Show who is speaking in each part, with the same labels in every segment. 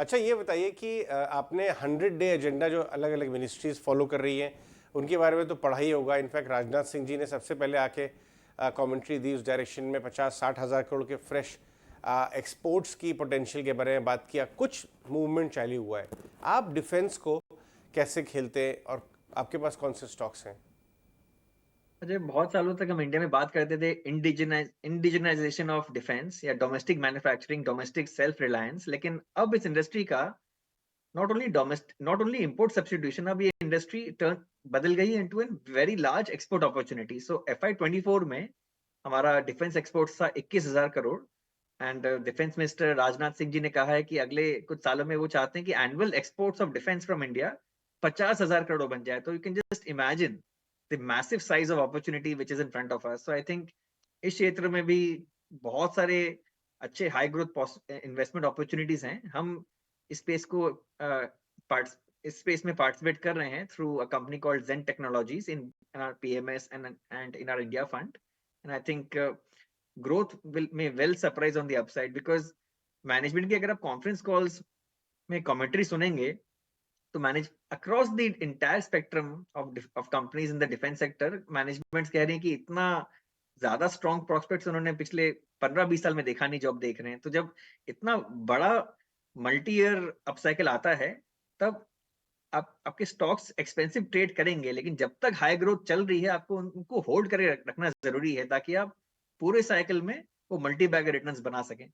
Speaker 1: अच्छा ये बताइए कि आपने 100 डे एजेंडा जो अलग-अलग मिनिस्ट्रीज़ फॉलो कर रही हैं, उनके बारे में तो पढ़ा ही होगा। इनफैक्ट राजनाथ सिंह जी ने सबसे पहले आके कमेंट्री दी उस डायरेक्शन में 50-60 हज़ार करोड़ के फ्रेश एक्सपोर्ट्स की पोटेंशियल के बारे में बात किया। कुछ मूवमेंट चालू हुआ है। आप डिफेंस को कैसे खेलते हैं और आपके पास कौन से स्टॉक्स हैं?
Speaker 2: अजय, बहुत सालों तक हम इंडिया में बात करते थे इंडिजिनाइजेशन ऑफ डिफेंस या domestic manufacturing, domestic self reliance. लेकिन अब इस इंडस्ट्री का नॉट ओनली इंपोर्ट सब्स्टिट्यूशन, अब ये इंडस्ट्री टर्न बदल गई है into an very large export opportunity. So FY 24 में हमारा डिफेंस एक्सपोर्ट्स था 21,000 crore. And defence minister Rajnath Singh ji ने कहा है कि अगले कुछ सालों में वो चाहते हैं कि annual exports of defence from India 50,000 crore बन जाए। तो you can just imagine the massive size of opportunity which is in front of us. So I think इस क्षेत्र में भी बहुत सारे अच्छे हाई ग्रोथ इन्वेस्टमेंट अपॉर्चुनिटीज हैं। हम इस स्पेस को इस स्पेस में पार्टिसिपेट कर रहे हैं through a company called Zen Technologies in our PMS and in our India fund. And I think growth will may well surprise on the upside, because management की अगर आप कॉन्फ्रेंस कॉल्स में commentary सुनेंगे तो manage across the entire spectrum of companies in the defence sector, managements कह रही हैं कि इतना ज्यादा स्ट्रॉन्ग प्रोस्पेक्ट्स उन्होंने पिछले 15-20 साल में देखा नहीं जो अब देख रहे हैं। तो जब इतना बड़ा मल्टी ईयर अपसाइकिल आता है, तब आपके स्टॉक्स एक्सपेंसिव ट्रेड करेंगे, लेकिन जब तक हाई ग्रोथ चल रही है आपको उनको होल्ड करके रखना जरूरी है, ताकि आप पूरे साइकिल में वो मल्टी बैग रिटर्न्स बना सकें।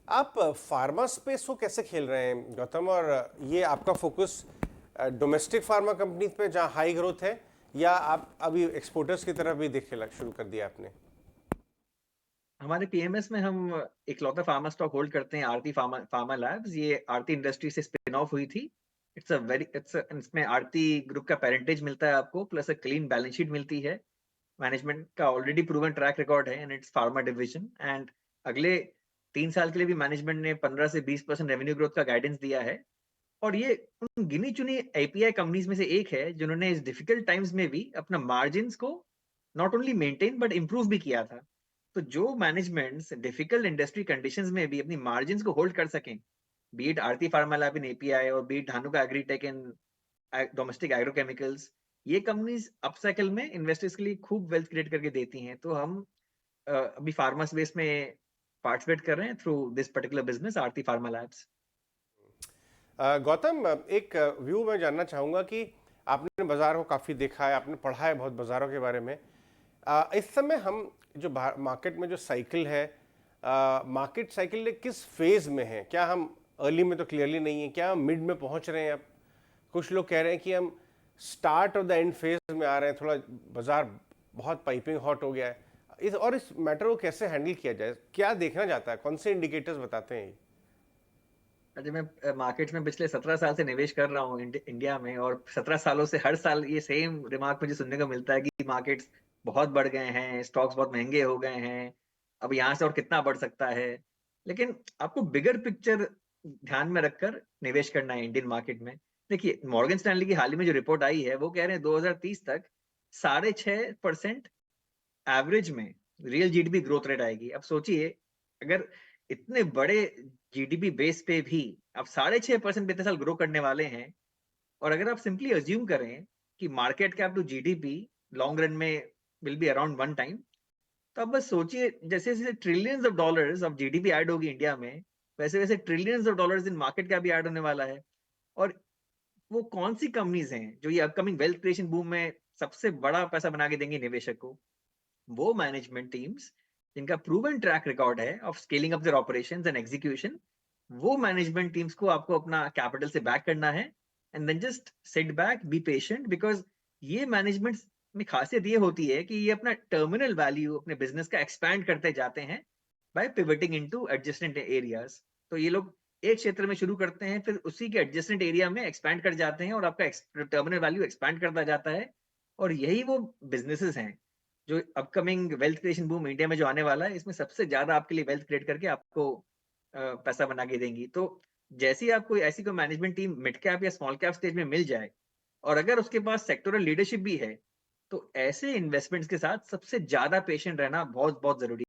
Speaker 1: आप फार्मा स्पेस को कैसे खेल रहे हैं गौतम, और ये आपका फोकस डोमेस्टिक फार्मा कंपनीज पे जहां हाई ग्रोथ है, या आप अभी एक्सपोर्टर्स की तरफ भी देखे शुरू कर दिया आपने?
Speaker 2: हमारे PMS में हम इकलौता फार्मा स्टॉक होल्ड करते हैं, आरती फार्मा फार्मा लैब्स। ये आरती इंडस्ट्री से स्पिन ऑफ हुई थी। इसमें आरती ग्रुप का पेरेंटेज मिलता है आपको, plus a clean balance sheet मिलती है। मैनेजमेंट का ऑलरेडी प्रूवन ट्रैक रिकॉर्ड है in its pharma division. And अगले 3 साल के लिए भी मैनेजमेंट ने 15 से 20% रेवेन्यू ग्रोथ का गाइडेंस दिया है। और ये उन गिनी चुनी API कंपनीज में से एक है जिन्होंने इस डिफिकल्ट टाइम्स में भी अपना मार्जिन को not only maintain but improve भी किया था। तो जो मैनेजमेंट्स डिफिकल्ट इंडस्ट्री कंडीशंस में भी अपनी मार्जिन को होल्ड कर सकें, beat Aarti Pharma Lab in API और beat Dhanuka Agritech in domestic agrochemicals, ये कंपनीज अपसाइकिल में इन्वेस्टर्स के लिए खूब वेल्थ क्रिएट करके देती हैं। तो हम अभी फार्मा स्पेस में पार्टिसिपेट कर रहे हैं through this particular business, Aarti pharma labs.
Speaker 1: Gautam, एक व्यू मैं जानना चाहूँगा कि आपने बाज़ार को काफ़ी देखा है, आपने पढ़ा है बहुत बाज़ारों के बारे में। इस समय हम जो मार्केट में जो साइकिल है, मार्केट साइकिल किस फेज़ में है? क्या हम अर्ली में तो क्लियरली नहीं है, क्या हम मिड में पहुँच रहे हैं अब? कुछ लोग कह रहे हैं कि हम start of the end phase में आ रहे हैं, थोड़ा बाज़ार बहुत पाइपिंग हॉट हो गया है। इस मैटर को कैसे हैंडल किया जाए? क्या देखना जाता है? कौन से इंडिकेटर्स बताते हैं ये?
Speaker 2: अजय, मैं मार्केट्स में पिछले 17 साल से निवेश कर रहा हूँ इंडिया में, और 17 सालों से हर साल ये सेम रिमार्क मुझे सुनने को मिलता है कि मार्केट्स बहुत बढ़ गए हैं, स्टॉक्स बहुत महंगे हो गए हैं, अब यहाँ से और कितना बढ़ सकता है। लेकिन आपको बिगर पिक्चर ध्यान में रखकर निवेश करना है इंडियन मार्केट में। देखिए, मॉर्गन स्टैनली की हाल ही में जो रिपोर्ट आई है वो कह रहे हैं 2030 तक 6.5% एवरेज में रियल GDP ग्रोथ रेट आएगी। अब सोचिए, अगर इतने बड़े GDP बेस पे भी आप 6.5% इतने साल ग्रो करने वाले हैं, और अगर आप सिंपली अज्यूम करें कि market cap to GDP long run में विल बी अराउंड 1 टाइम, तो आप बस सोचिए, जैसे जैसे trillions of dollars of GDP add होगी इंडिया में, वैसे वैसे trillions of dollars in market cap भी ऐड होने वाला है। और वो कौन सी कंपनीज हैं जो ये अपकमिंग वेल्थ क्रिएशन बूम में सबसे बड़ा पैसा बना के देंगी निवेशक को? वो मैनेजमेंट टीम्स जिनका प्रूवन ट्रैक रिकॉर्ड है of scaling up their operations and execution, वो मैनेजमेंट टीम्स को आपको अपना कैपिटल से बैक करना है। And then just sit back, be patient, because ये मैनेजमेंट में खासियत ये होती है कि ये अपना टर्मिनल वैल्यू अपने बिजनेस का एक्सपैंड करते जाते हैं by pivoting into adjacent areas. तो ये लोग एक क्षेत्र में शुरू करते हैं, फिर उसी के एडजेसेंट एरिया में एक्सपैंड कर जाते हैं, और आपका टर्मिनल वैल्यू एक्सपैंड करता जाता है। और यही वो बिजनेसेस हैं जो upcoming wealth creation boom India में जो आने वाला है, इसमें सबसे ज्यादा आपके लिए वेल्थ क्रिएट करके आपको पैसा बना के देंगी। तो जैसे ही आपको ऐसी कोई मैनेजमेंट टीम मिड कैप या स्मॉल कैप स्टेज में मिल जाए, और अगर उसके पास सेक्टोरल लीडरशिप भी है, तो ऐसे इन्वेस्टमेंट्स के साथ सबसे ज्यादा पेशेंट रहना बहुत बहुत जरूरी